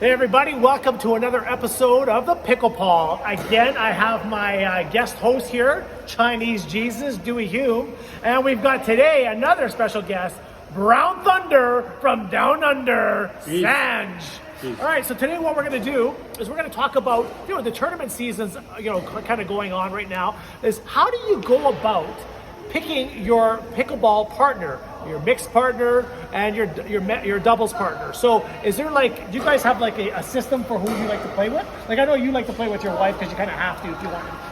Hey everybody, welcome to another episode of the Pickle Paul. Again, I have my guest host here, Chinese Jesus, Dewey Hume, and we've got today another special guest, Brown Thunder from Down Under, Sanj. All right, so today what we're going to do is we're going to talk about, the tournament season's, kind of going on right now, is how do you go about picking your pickleball partner, your mixed partner, and your doubles partner. So is there do you guys have a system for who you like to play with? Like I know you like to play with your wife because you kind of have to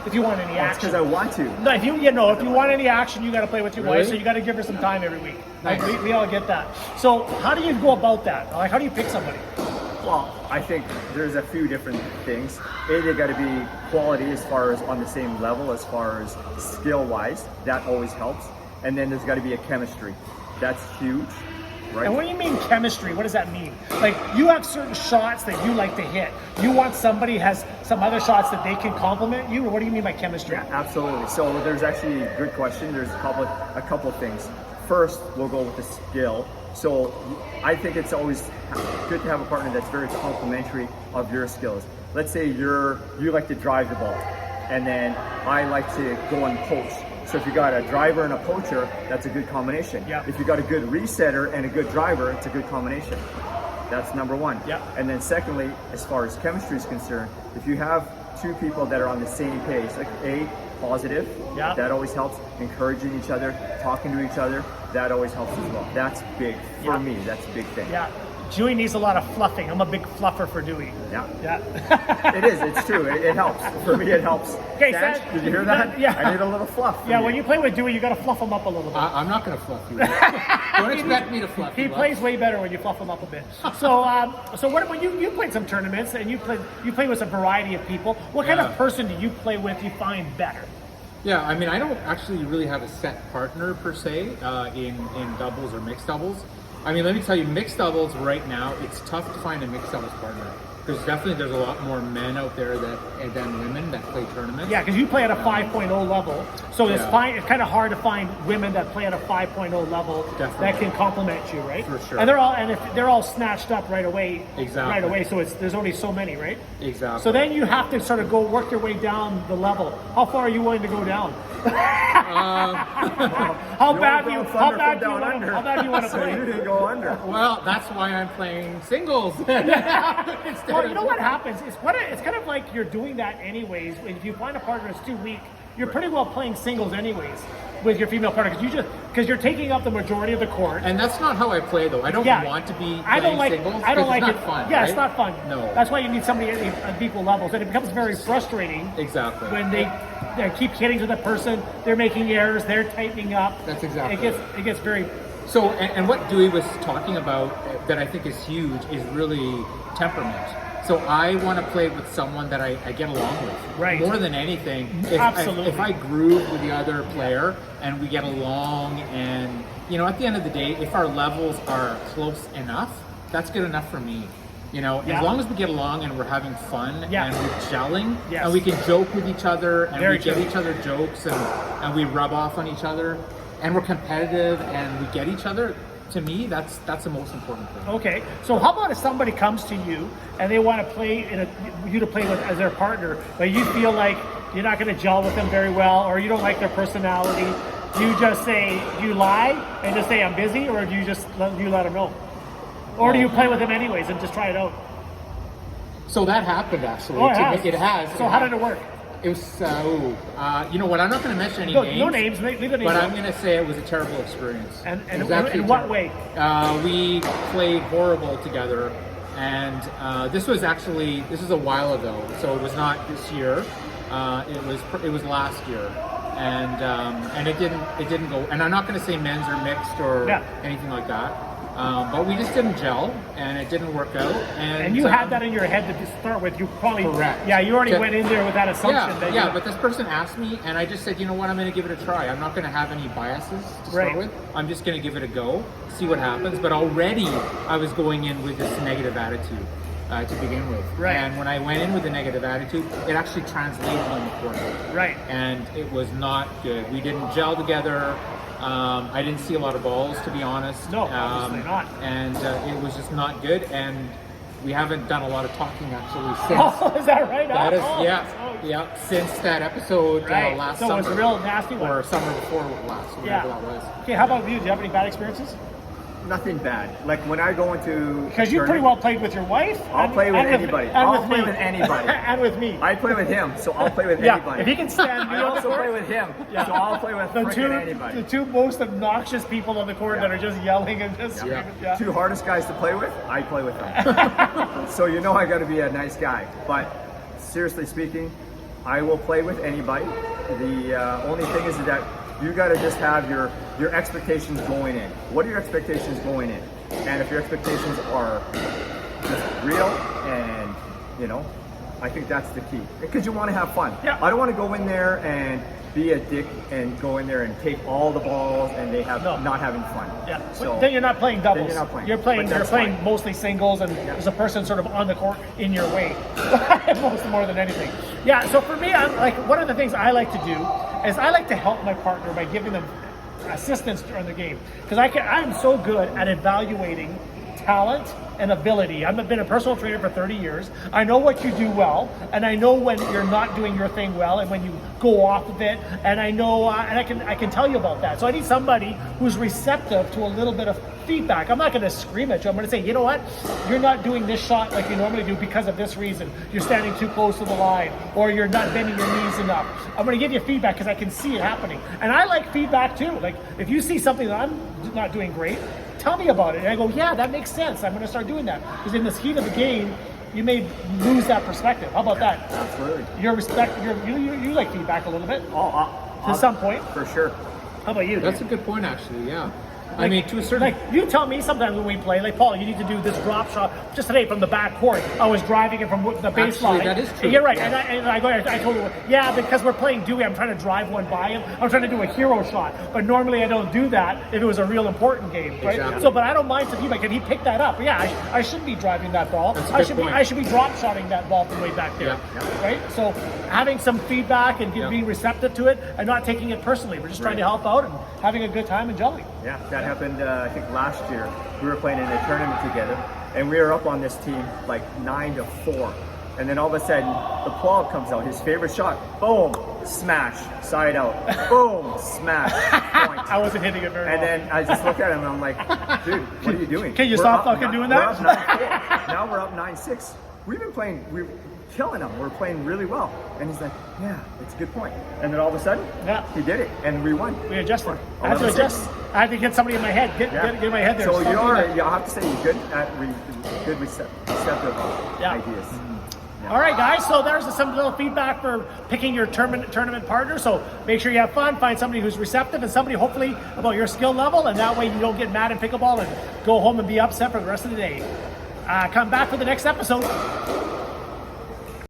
if you want any action. Because I want to. No, if you want any action, you got to play with your wife. So you got to give her some time every week. Nice. We all get that. So how do you go about that? Like how do you pick somebody? Well, I think there's a few different things. They got to be quality as far as on the same level as far as skill-wise. That always helps. And then there's got to be a chemistry. That's huge, right? And when you mean chemistry, what does that mean? Like you have certain shots that you like to hit. You want somebody has some other shots that they can complement you, or what do you mean by chemistry? Yeah, absolutely. So there's actually a good question. There's a couple of things. First, we'll go with the skill. So I think it's always good to have a partner that's very complementary of your skills. Let's say you like to drive the ball, and then I like to go and poach. So if you got a driver and a poacher, that's a good combination. Yep. If you got a good resetter and a good driver, it's a good combination. That's number one. Yep. And then secondly, as far as chemistry is concerned, if you have two people that are on the same page, like positive, yep, that always helps. Encouraging each other, talking to each other, that always helps as well. That's big for me. That's a big thing. Yeah. Dewey needs a lot of fluffing. I'm a big fluffer for Dewey. Yeah. It is. It's true. It helps. For me, it helps. Okay, Sanj, did you hear that? Yeah. I need a little fluff. Yeah, when you play with Dewey, you got to fluff him up a little bit. I'm not going to fluff you up. Don't expect me to fluff you He up. plays way better when you fluff him up a bit. So, when you played some tournaments and you play with a variety of people. What kind of person do you play with? You find better? Yeah, I mean, I don't actually really have a set partner per se in doubles or mixed doubles. I mean, let me tell you, mixed doubles right now, it's tough to find a mixed doubles partner. Because there's a lot more men out there than women that play tournaments. Yeah, because you play at a 5.0 level, so it's kind of hard to find women that play at a 5.0 level that can complement you, right? For sure. And they're all snatched up right away. Exactly. Right away, so there's only so many, right? Exactly. So then you have to sort of go work your way down the level. How far are you willing to go down? How bad do you want to So play? you didn't go under. Well, that's why I'm playing singles. Well, you know what happens? It's kind of like you're doing that anyways. If you find a partner that's too weak, you're pretty well playing singles anyways with your female partner because you're taking up the majority of the court. And that's not how I play, though. I don't want to be playing singles. I don't like it's it. not fun. Yeah, right? it's not fun. No. That's why you need somebody at equal levels, and it becomes very frustrating. Exactly. When they keep hitting to the person, they're making errors, they're tightening up. That's exactly. It gets very. So, and what Dewey was talking about that I think is huge is really temperament. So I want to play with someone that I get along with. Right. More than anything. Absolutely. If I groove with the other player and we get along and, at the end of the day, if our levels are close enough, that's good enough for me. As long as we get along and we're having fun and we're gelling and we can joke with each other and we give each other jokes and we rub off on each other and we're competitive and we get each other. To me, that's the most important thing. Okay, so how about if somebody comes to you and they want to play you to play with as their partner, but you feel like you're not going to gel with them very well, or you don't like their personality? Do you just lie and just say I'm busy, or do you just let them know, or do you play with them anyways and just try it out? So that happened actually. Oh, it has. So how did it work? It was you know what? I'm not going to mention any names. No names. Leave the names. But I'm going to say it was a terrible experience. And in what way? We played horrible together, and this was a while ago. So it was not this year. It was last year, and it didn't go. And I'm not going to say men's or mixed or anything like that. But we just didn't gel, and it didn't work out. And you had that in your head to start with. You probably correct. Yeah, you already went in there with that assumption. But this person asked me, and I just said, you know what, I'm going to give it a try. I'm not going to have any biases to start with. I'm just going to give it a go, see what happens. But already, I was going in with this negative attitude to begin with. Right. And when I went in with a negative attitude, it actually translated on the court. Right. And it was not good. We didn't gel together. I didn't see a lot of balls, to be honest. No, obviously not. And it was just not good. And We haven't done a lot of talking actually since. Oh, is that right? That is, Oh, yeah. Since that episode Right. last So it summer. was a real nasty one. Or summer before last, whatever that was. Okay, how about you? Do you have any bad experiences? Nothing bad. Like when I go into Because you pretty well played with your wife. I'll play with anybody. And I'll with play me. with anybody. And with me. I play with him, so I'll play with Yeah, anybody. if he can stand me I on the also court, play with him, so I'll play with the frickin' anybody. the two most obnoxious people on the court that are just yelling and just screaming. Yeah. Two hardest guys to play with, I play with them. So you know I got to be a nice guy. But seriously speaking, I will play with anybody. The only thing is that you got to just have your expectations going in. What are your expectations going in? And if your expectations are just real and, you know, I think that's the key. Because you want to have fun. Yeah. I don't want to go in there and be a dick and go in there and take all the balls and they have not having fun. Yeah. So Then you're not playing doubles. then you're not playing. You're playing. But You're that's playing fine. mostly singles, and there's a person sort of on the court in your way, more than anything. Yeah. So for me, I'm like one of the things I like to do is I like to help my partner by giving them assistance during the game because I'm so good at evaluating talent and ability. I've been a personal trainer for 30 years. I know what you do well, and I know when you're not doing your thing well, and when you go off of it. And I know, and I can tell you about that. So I need somebody who's receptive to a little bit of feedback. I'm not going to scream at you. I'm going to say, you know what? You're not doing this shot like you normally do because of this reason. You're standing too close to the line, or you're not bending your knees enough. I'm going to give you feedback because I can see it happening. And I like feedback too. Like if you see something that I'm not doing great, tell me about it. And I go, yeah, that makes sense. I'm going to start doing that. Because in this heat of the game, you may lose that perspective. How about that? Absolutely. You like feedback a little bit Oh, to some point. for sure. How about you? That's a good point, actually. Yeah. I Like- mean, to a certain. Like you tell me sometimes when we play, like Paul, you need to do this drop shot. Just today from the back court, I was driving it from the baseline. Actually, that is true. You're right, Yeah. and I told you, yeah, because we're playing Dewey, I'm trying to drive one by him. I'm trying to do a hero shot, but normally I don't do that if it was a real important game, right? Exactly. So, but I don't mind some feedback. If he picked that up, yeah, I should be driving that ball. That's a good point. I should be drop shotting that ball from way back there, right? So having some feedback and being receptive to it and not taking it personally. We're just trying to help out and having a good time and gelling. Yeah, that happened, I think last year. We were playing in a tournament together, and we were up on this team like 9-4. And then all of a sudden, the ball comes out, his favorite shot, boom, smash, side out, boom, smash, point. I wasn't hitting it very And well. then I just looked at him and I'm like, dude, what are you doing? Can you We're stop up fucking ni- doing we're that? up 9-4. Now we're up 9-6. We've been playing, we're killing him. We're playing really well. And he's like, yeah, it's a good point. And then all of a sudden, he did it, and we won. We adjusted. I had to 11-6. adjust. I had to get somebody in my head. Get my head there. So Stop doing that. you'll have to say you're good at good receptive ideas. All right, guys. So there's some little feedback for picking your tournament partner. So make sure you have fun. Find somebody who's receptive and somebody hopefully about your skill level, and that way you don't get mad in pickleball and go home and be upset for the rest of the day. Come back for the next episode.